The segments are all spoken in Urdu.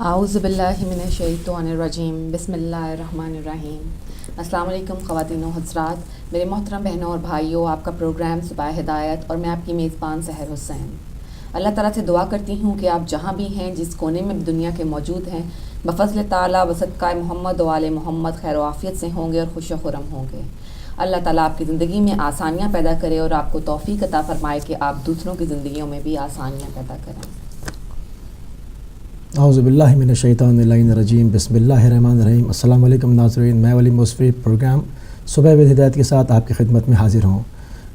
اعوذ باللہ من الشیطان الرجیم بسم اللہ الرحمن الرحیم۔ السلام علیکم خواتین و حضرات، میرے محترم بہنوں اور بھائیوں، آپ کا پروگرام صبح ہدایت اور میں آپ کی میزبان سحر حسین۔ اللہ تعالیٰ سے دعا کرتی ہوں کہ آپ جہاں بھی ہیں، جس کونے میں دنیا کے موجود ہیں، بفضل تعالیٰ و صدقہ محمد و آل محمد خیر و عافیت سے ہوں گے اور خوش و خرم ہوں گے۔ اللہ تعالیٰ آپ کی زندگی میں آسانیاں پیدا کرے اور آپ کو توفیق عطا فرمائے کہ آپ دوسروں کی زندگیوں میں بھی آسانیاں پیدا کریں۔ اعوذ باللہ من الشیطان الرجیم بسم اللہ الرحمن الرحیم۔ السلام علیکم ناظرین، میں ولی مصفی پروگرام صبح ہدایت کے ساتھ آپ کی خدمت میں حاضر ہوں،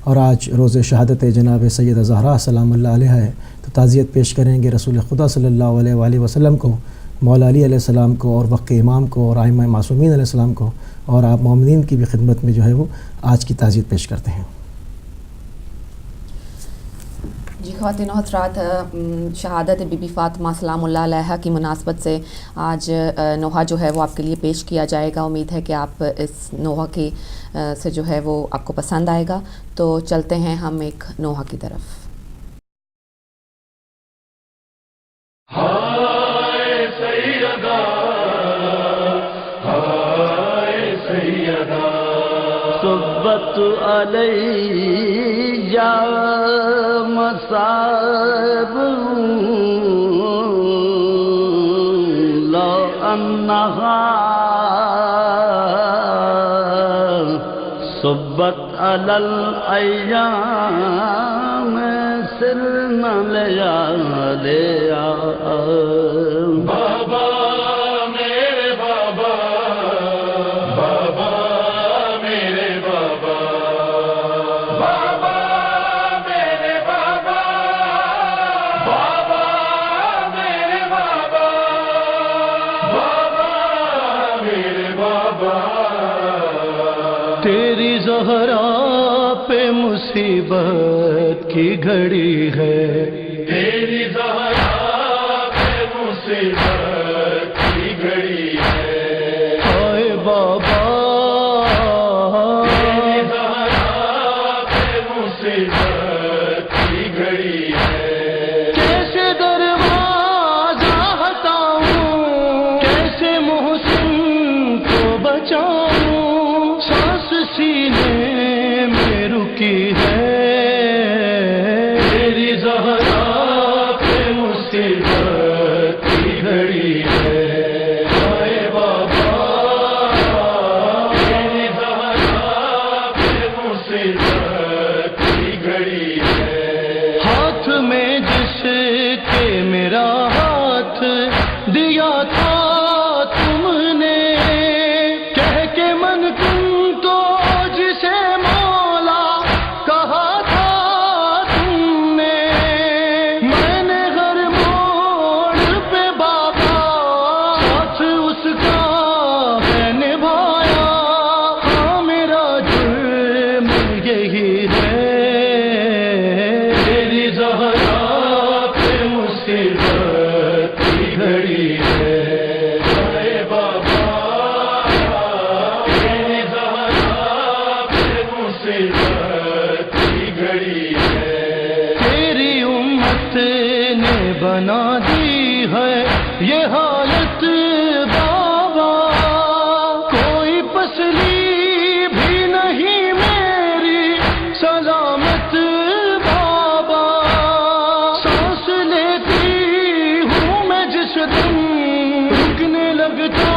اور آج روز شہادت جناب سید زہرا سلام اللہ علیہ ہے، تو تعزیت پیش کریں گے رسول خدا صلی اللہ علیہ وآلہ وسلم کو، مولا علی علیہ السلام کو، اور وقت امام کو، اور ائمہ معصومین علیہ السلام کو، اور آپ مومنین کی بھی خدمت میں جو ہے وہ آج کی تعزیت پیش کرتے ہیں۔ جی خواتین و حضرات، شہادت بی بی فاطمہ سلام اللہ علیہ کی مناسبت سے آج نوحہ جو ہے وہ آپ کے لیے پیش کیا جائے گا۔ امید ہے کہ آپ اس نوحہ کی سے جو ہے وہ آپ کو پسند آئے گا، تو چلتے ہیں ہم ایک نوحہ کی طرف۔ ہائے سیدہ، ہائے سیدہ، صبت علیہ مصائب لو انہا صبت علی الایام سرنا لیالیا۔ بابا میرے بابا، بابا میرے بابا، بابا میرے بابا، بابا میرے بابا، بابا میرے بابا۔ تیری زہرا پہ مصیبت کی گھڑی ہے، تیری زہرا پہ مصیبت کی گھڑی ہے، ہائے بابا تیری زہرا پہ مصیبت کی گھڑی ہے۔ کیسے دروازہ ہٹاؤں، کیسے محسن کو بچاؤں، سانس سینے میں رکی ہے، تیری زہرا پہ مصیبت کی گھڑی ہے، ہائے بابا تیری زہرا پہ مصیبت کی گھڑی ہے۔ ہاتھ میں جس کے میرا ہاتھ دیا تھا تم نے، کہہ کے من تم تو جسے مولا کہا تھا تم نے، میں نے ہر موڑ پہ بابا ساتھ اس کا ہے نبھایا، ہاں میرا جرم یہی ہے، تیری زہرا پہ مصیبت کی گھڑی ہے، ہائے بابا تیری زہرا پہ مصیبت کی گھڑی ہے۔ تیری امت نے بنا دی ہے یہ حالت بابا، کوئی پسلی بھی نہیں میری سلامت بابا، سانس لیتی ہوں میں جس دم رکنے لگتا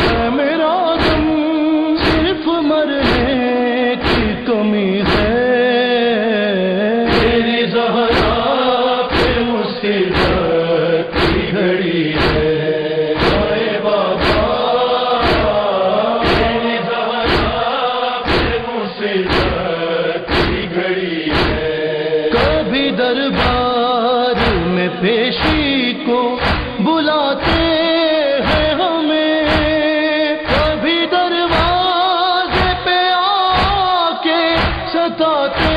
ہے میرا دم، صرف مرنے کی کمی ہے، تیری زہرا پہ مصیبت کی گھڑی ہے، ہائے بابا تیری زہرا پہ مصیبت کی گھڑی ہے۔ کبھی دربار میں پیشی کو بلاتے ہیں ہمیں، کبھی دروازے پہ آ کے ستاتے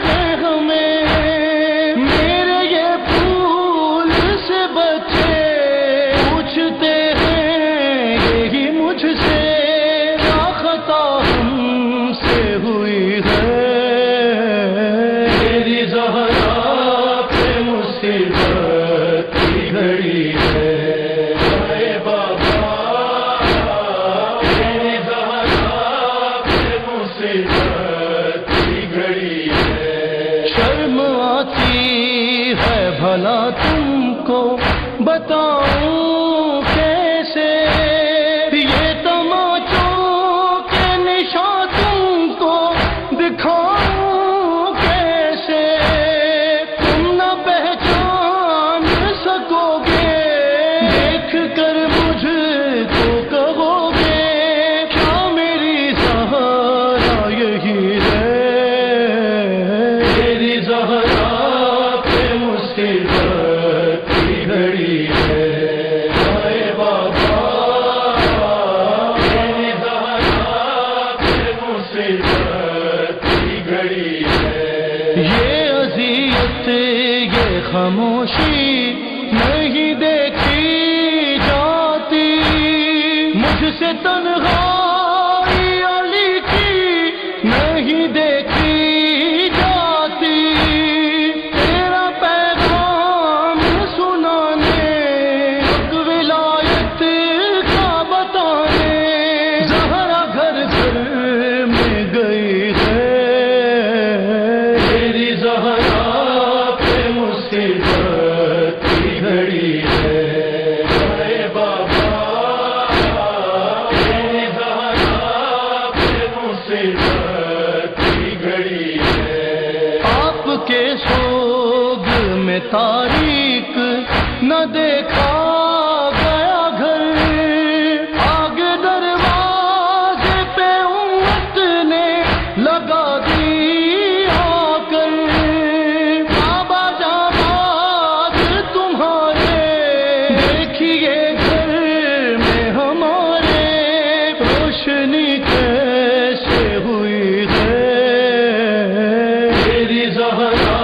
ہیں ہمیں، میرے یہ پھول سے بچے بتاؤں کیسے یہ تماچوں کے نشان تم کو دکھاؤں کیسے تم نہ پہچان سکو گے دیکھ کر مجھ کو کہو گے کیا میری زہرا یہی ہے میری زہرا پہ مصیبت کی گھڑی ہے اے بابا میری زہرا پہ مصیبت کی گھڑی ہے یہ اذیت یہ خاموشی نہیں دیکھی جاتی مجھ سے تنہائی علی کی نہیں دیکھی جاتی تیرا پیغام سنانے حق ولایت کا بتانے زہرا گھر گھر میں گئی ہے میری زہرا پہ مصیبت کی گھڑی ہے اے بابا میری زہرا پہ مصیبت کی گھڑی ہے آپ کے سوگ میں تاریک نہ دیکھا گیا گھر آگے دروازے پہ امت نے لگا دی آ کر بابا جاباد تمہارے دیکھیے گھر میں ہمارے روشنی کیسے ہوئی ہے میری زہرا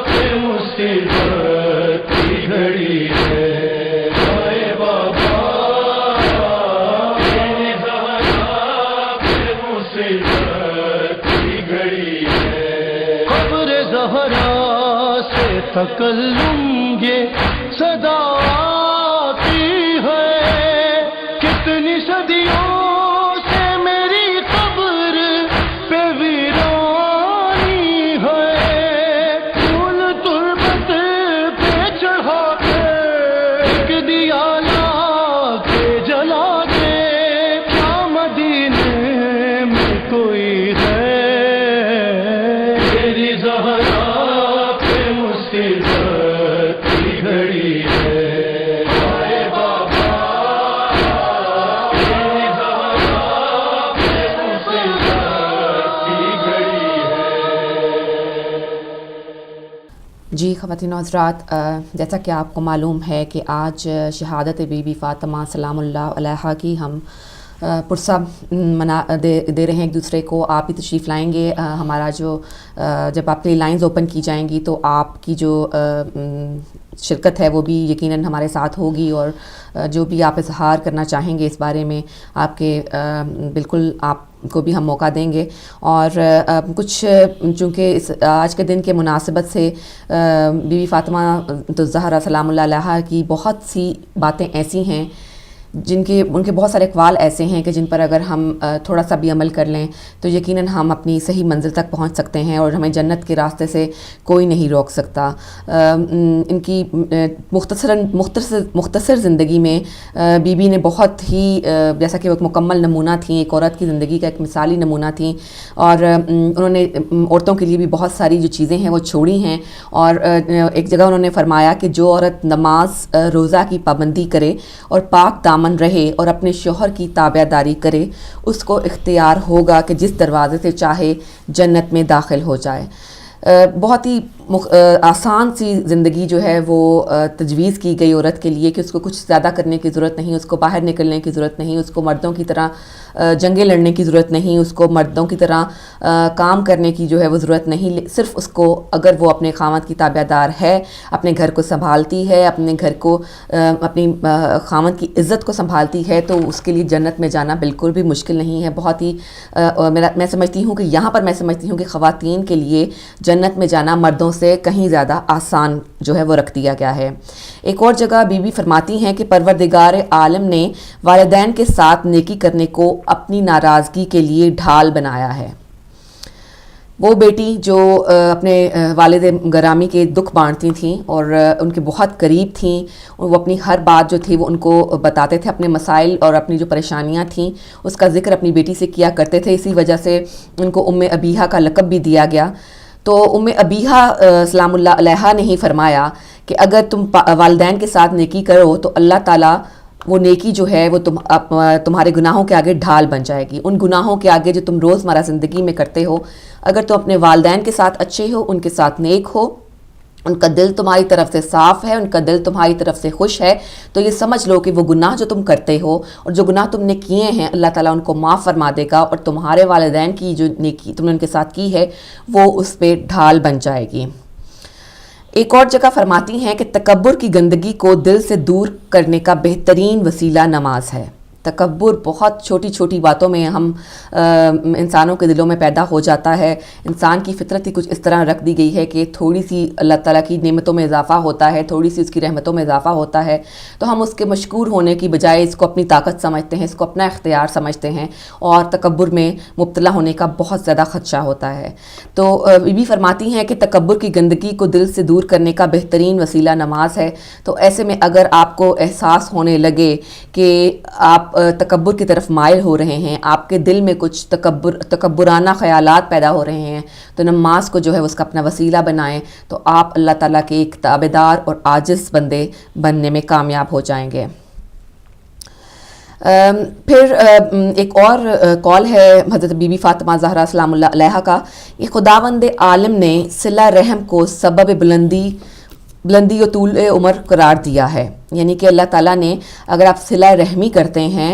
پہ مصیبت کی گھڑی ہے اے بابا میری زہرا پہ مصیبت کی گھڑی ہے قبر زہرا سے تکلم یہ صدا آتی ہے کتنی صدیوں سے میری قبر پہ ویرانی ہے پھول تربت پہ چڑھا کے ایک دیا لا کے جلا کے کیا مدینے میں کوئی ہے میری زہرا پہ مصیبت کی گھڑی ہے اے بابا میری زہرا پہ مصیبت کی گھڑی ہے جی خواتین و حضرات، جیسا کہ آپ کو معلوم ہے کہ آج شہادت بی بی فاطمہ سلام اللہ علیہا کی ہم پرسہ دے رہے ہیں ایک دوسرے کو. آپ بھی تشریف لائیں گے. ہمارا جو جب آپ کی لائنز اوپن کی جائیں گی تو آپ کی جو شرکت ہے وہ بھی یقیناً ہمارے ساتھ ہوگی، اور جو بھی آپ اظہار کرنا چاہیں گے اس بارے میں آپ کے بالکل آپ کو بھی ہم موقع دیں گے. اور کچھ چونکہ اس آج کے دن کے مناسبت سے بی بی فاطمہ الزہرا سلام اللہ علیہا کی بہت سی باتیں ایسی ہیں ان کے بہت سارے اقوال ایسے ہیں کہ جن پر اگر ہم تھوڑا سا بھی عمل کر لیں تو یقیناً ہم اپنی صحیح منزل تک پہنچ سکتے ہیں اور ہمیں جنت کے راستے سے کوئی نہیں روک سکتا. ان کی مختصر زندگی میں بی بی نے بہت ہی جیسا کہ وہ ایک مکمل نمونہ تھیں، ایک عورت کی زندگی کا ایک مثالی نمونہ تھیں، اور انہوں نے عورتوں کے لیے بھی بہت ساری جو چیزیں ہیں وہ چھوڑی ہیں. اور ایک جگہ انہوں نے فرمایا کہ جو عورت نماز روزہ کی پابندی کرے اور پاک دامن رہے اور اپنے شوہر کی تابع داری کرے، اس کو اختیار ہوگا کہ جس دروازے سے چاہے جنت میں داخل ہو جائے. بہت ہی آسان سی زندگی جو ہے وہ تجویز کی گئی عورت کے لیے کہ اس کو کچھ زیادہ کرنے کی ضرورت نہیں، اس کو باہر نکلنے کی ضرورت نہیں، اس کو مردوں کی طرح جنگیں لڑنے کی ضرورت نہیں، اس کو مردوں کی طرح کام کرنے کی جو ہے وہ ضرورت نہیں. صرف اس کو اگر وہ اپنے خاوند کی تابع دار ہے، اپنے گھر کو سنبھالتی ہے، اپنے گھر کو اپنی خاوند کی عزت کو سنبھالتی ہے، تو اس کے لیے جنت میں جانا بالکل بھی مشکل نہیں ہے. بہت ہی میں سمجھتی ہوں کہ یہاں پر میں سمجھتی ہوں کہ خواتین کے لیے جنت میں جانا مردوں سے کہیں زیادہ آسان جو ہے وہ رکھ دیا گیا ہے. ایک اور جگہ بی بی فرماتی ہیں کہ پروردگار عالم نے والدین کے ساتھ نیکی کرنے کو اپنی ناراضگی کے لیے ڈھال بنایا ہے. وہ بیٹی جو اپنے والد گرامی کے دکھ بانٹتی تھیں اور ان کے بہت قریب تھیں، وہ اپنی ہر بات جو تھی وہ ان کو بتاتے تھے، اپنے مسائل اور اپنی جو پریشانیاں تھیں اس کا ذکر اپنی بیٹی سے کیا کرتے تھے. اسی وجہ سے ان کو ام ابیہا کا لقب بھی دیا گیا. تو ام ابیہا سلام اللہ علیہا نے ہی فرمایا کہ اگر تم والدین کے ساتھ نیکی کرو تو اللہ تعالیٰ وہ نیکی جو ہے وہ تمہارے گناہوں کے آگے ڈھال بن جائے گی. ان گناہوں کے آگے جو تم روزمرہ زندگی میں کرتے ہو، اگر تم اپنے والدین کے ساتھ اچھے ہو، ان کے ساتھ نیک ہو، ان کا دل تمہاری طرف سے صاف ہے، ان کا دل تمہاری طرف سے خوش ہے، تو یہ سمجھ لو کہ وہ گناہ جو تم کرتے ہو اور جو گناہ تم نے کیے ہیں اللہ تعالیٰ ان کو معاف فرما دے گا، اور تمہارے والدین کی جو نیکی تم نے ان کے ساتھ کی ہے وہ اس پہ ڈھال بن جائے گی. ایک اور جگہ فرماتی ہیں کہ تکبر کی گندگی کو دل سے دور کرنے کا بہترین وسیلہ نماز ہے. تکبر بہت چھوٹی چھوٹی باتوں میں ہم انسانوں کے دلوں میں پیدا ہو جاتا ہے. انسان کی فطرت ہی کچھ اس طرح رکھ دی گئی ہے کہ تھوڑی سی اللہ تعالیٰ کی نعمتوں میں اضافہ ہوتا ہے، تھوڑی سی اس کی رحمتوں میں اضافہ ہوتا ہے تو ہم اس کے مشکور ہونے کی بجائے اس کو اپنی طاقت سمجھتے ہیں، اس کو اپنا اختیار سمجھتے ہیں، اور تکبر میں مبتلا ہونے کا بہت زیادہ خدشہ ہوتا ہے. تو بی بی فرماتی ہیں کہ تکبر کی گندگی کو دل سے دور کرنے کا بہترین وسیلہ نماز ہے. تو ایسے میں اگر آپ کو احساس ہونے لگے کہ آپ تکبر کی طرف مائل ہو رہے ہیں، آپ کے دل میں کچھ تکبرانہ خیالات پیدا ہو رہے ہیں، تو نماز کو جو ہے اس کا اپنا وسیلہ بنائیں تو آپ اللہ تعالیٰ کے ایک تابعدار اور عاجز بندے بننے میں کامیاب ہو جائیں گے. پھر ایک اور کال ہے حضرت بی بی فاطمہ زہرا سلام اللہ علیہا کا، یہ خداوند عالم نے صلہ رحم کو سبب بلندی و طول عمر قرار دیا ہے. یعنی کہ اللہ تعالیٰ نے اگر آپ صلہ رحمی کرتے ہیں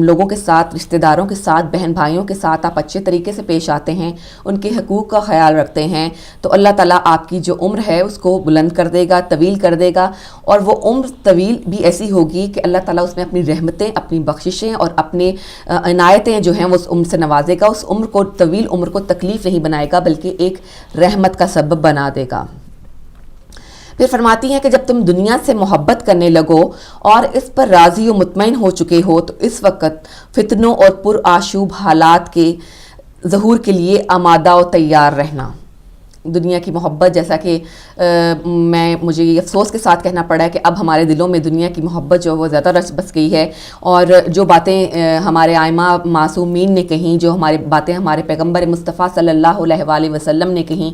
لوگوں کے ساتھ، رشتہ داروں کے ساتھ، بہن بھائیوں کے ساتھ آپ اچھے طریقے سے پیش آتے ہیں، ان کے حقوق کا خیال رکھتے ہیں، تو اللہ تعالیٰ آپ کی جو عمر ہے اس کو بلند کر دے گا، طویل کر دے گا. اور وہ عمر طویل بھی ایسی ہوگی کہ اللہ تعالیٰ اس میں اپنی رحمتیں، اپنی بخششیں اور اپنی عنایتیں جو ہیں وہ اس عمر سے نوازے گا. اس عمر کو، طویل عمر کو تکلیف نہیں بنائے گا بلکہ ایک رحمت کا سبب بنا دے گا. پھر فرماتی ہیں کہ جب تم دنیا سے محبت کرنے لگو اور اس پر راضی و مطمئن ہو چکے ہو تو اس وقت فتنوں اور پرآشوب حالات کے ظہور کے لیے آمادہ و تیار رہنا. دنیا کی محبت، جیسا کہ مجھے یہ افسوس کے ساتھ کہنا پڑا ہے کہ اب ہمارے دلوں میں دنیا کی محبت جو وہ زیادہ رچ بس گئی ہے، اور جو باتیں ہمارے آئمہ معصومین نے کہیں، جو باتیں ہمارے پیغمبر مصطفیٰ صلی اللہ علیہ وآلہ وسلم نے کہیں،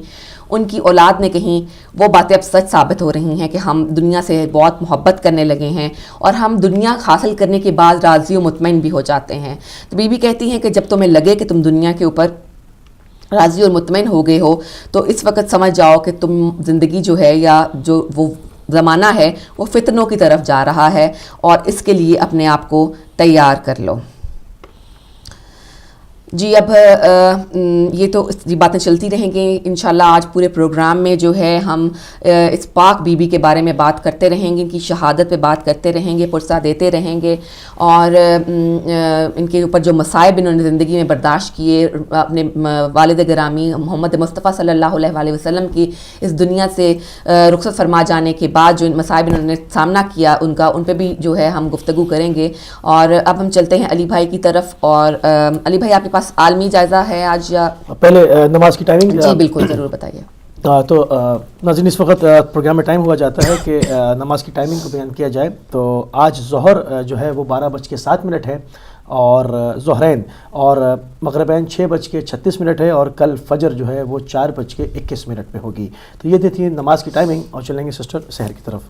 ان کی اولاد نے کہیں، وہ باتیں اب سچ ثابت ہو رہی ہیں کہ ہم دنیا سے بہت محبت کرنے لگے ہیں اور ہم دنیا حاصل کرنے کے بعد راضی و مطمئن بھی ہو جاتے ہیں. تو بی بی کہتی ہیں کہ جب تمہیں لگے کہ تم دنیا کے اوپر راضی اور مطمئن ہو گئے ہو تو اس وقت سمجھ جاؤ کہ تم زندگی جو ہے یا جو وہ زمانہ ہے وہ فتنوں کی طرف جا رہا ہے، اور اس کے لیے اپنے آپ کو تیار کر لو. جی اب یہ تو باتیں چلتی رہیں گی انشاءاللہ. آج پورے پروگرام میں جو ہے ہم اس پاک بی بی کے بارے میں بات کرتے رہیں گے، ان کی شہادت پہ بات کرتے رہیں گے، پرسہ دیتے رہیں گے، اور ان کے اوپر جو مصائب انہوں نے زندگی میں برداشت کیے، اپنے والد گرامی محمد مصطفیٰ صلی اللہ علیہ وآلہ وسلم کی اس دنیا سے رخصت فرما جانے کے بعد جو مصائب انہوں نے سامنا کیا ان پہ بھی جو ہے ہم گفتگو کریں گے. اور اب ہم چلتے ہیں علی بھائی کی طرف. اور علی بھائی آپ کے پاس عالمی جائزہ ہے آج یا پہلے نماز کی ٹائمنگ؟ جی بالکل ضرور بتائیے. تو ناظرین اس وقت پروگرام میں ٹائم ہوا جاتا ہے کہ نماز کی ٹائمنگ کو بیان کیا جائے. تو آج ظہر جو ہے وہ 12:07 ہے، اور ظہرین اور مغربین 6:36 ہے، اور کل فجر جو ہے وہ 4:21 پہ ہوگی. تو یہ تھی نماز کی ٹائمنگ، اور چلیں گے سسٹر سحر کی طرف.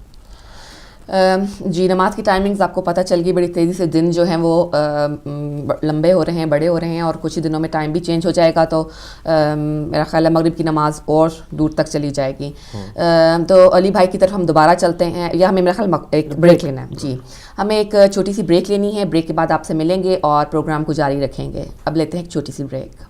جی نماز کی ٹائمنگز آپ کو پتہ چل گئی، بڑی تیزی سے دن جو ہیں وہ لمبے ہو رہے ہیں، بڑے ہو رہے ہیں، اور کچھ ہی دنوں میں ٹائم بھی چینج ہو جائے گا. تو میرا خیال ہے مغرب کی نماز اور دور تک چلی جائے گی. تو علی بھائی کی طرف ہم دوبارہ چلتے ہیں، یا ہمیں میرا خیال ایک بریک لینا ہے. جی ہمیں ایک چھوٹی سی بریک لینی ہے. بریک کے بعد آپ سے ملیں گے اور پروگرام کو جاری رکھیں گے. اب لیتے ہیں ایک چھوٹی سی بریک.